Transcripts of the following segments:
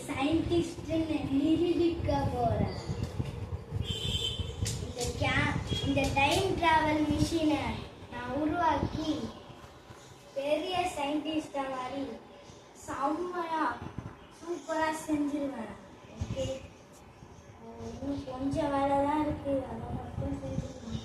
சயின்டிஸ்ட்னு நிரூபிக்க போறேன். இந்த டைம் டிராவல் மிஷினை நான் உருவாக்கி பெரிய சயின்டிஸ்டா மாதிரி செம்மையா சூப்பரா செஞ்சிருவேன். ஓகே, இன்னும் கொஞ்சம் வேலை தான் இருக்கு, அதை மட்டும் செஞ்சுருவேன்.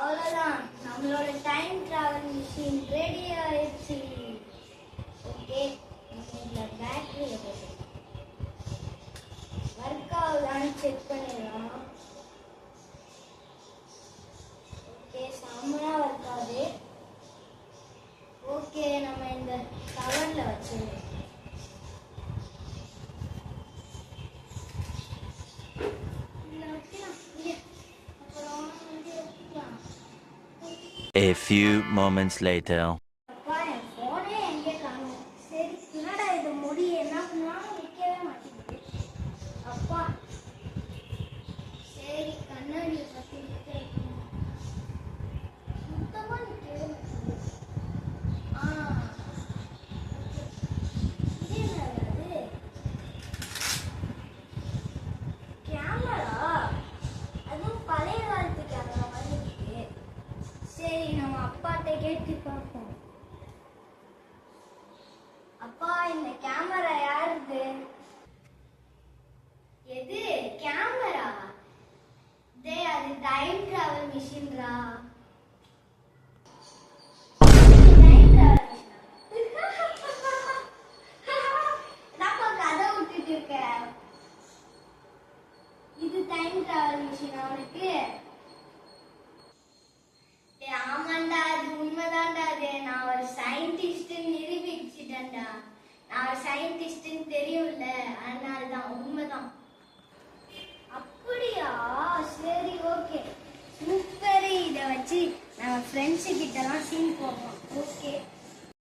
அவ்வளோதான், நம்மளோட டைம் டிராவல் மிஷின் ரெடி ஆயிடுச்சு. ஓகே, இந்த பேட்டரி ஒர்க் ஆகுதான்னு செக் பண்ணிடலாம். ஓகே, செம்மையா ஒர்க் ஆகுது. ஓகே, நம்ம இந்த கவர்ல வச்சிருவோம். A few moments later. அப்பா, என் போனே எங்கே காணோம். சரி, என்னடா இது முடி என்ன பண்ணாலும் நிற்கவே மாட்டேங்குது. அப்பா, சரி கண்ணாடியை பற்றி சுத்தமாக நிற்கவே மாட்டேங்குது. இது என்னது? கேமரா, அதுவும் பழைய காலத்து கேமரா மாதிரி இருக்கு. சரி, நம்ம அப்பாட்ட கேட்டு பார்ப்போம். அப்பா, இந்த கேமரா யாருது? எது கேமரா? அது டைம் டிராவல் மிஷின்ரா. டைம் டிராவல் மிஷின் நான் கதை விட்டுட்டு இருக்கேன். இது டைம் டிராவல் மிஷின் அவனுக்கு. ஆமாண்டா, அது உண்மைதான்டா. அது நான் ஒரு சயின்டிஸ்ட் நிரூபிச்சிட்டேன்டா. நான் ஒரு சயின்டிஸ்ட்னு தெரியும்ல, அதனாலதான் உண்மைதான். அப்படியா? சரி, ஓகே, சூப்பர். இதை வச்சு நம்ம ஃப்ரெண்ட்ஸு கிட்டலாம் சீன் போடுறோம்.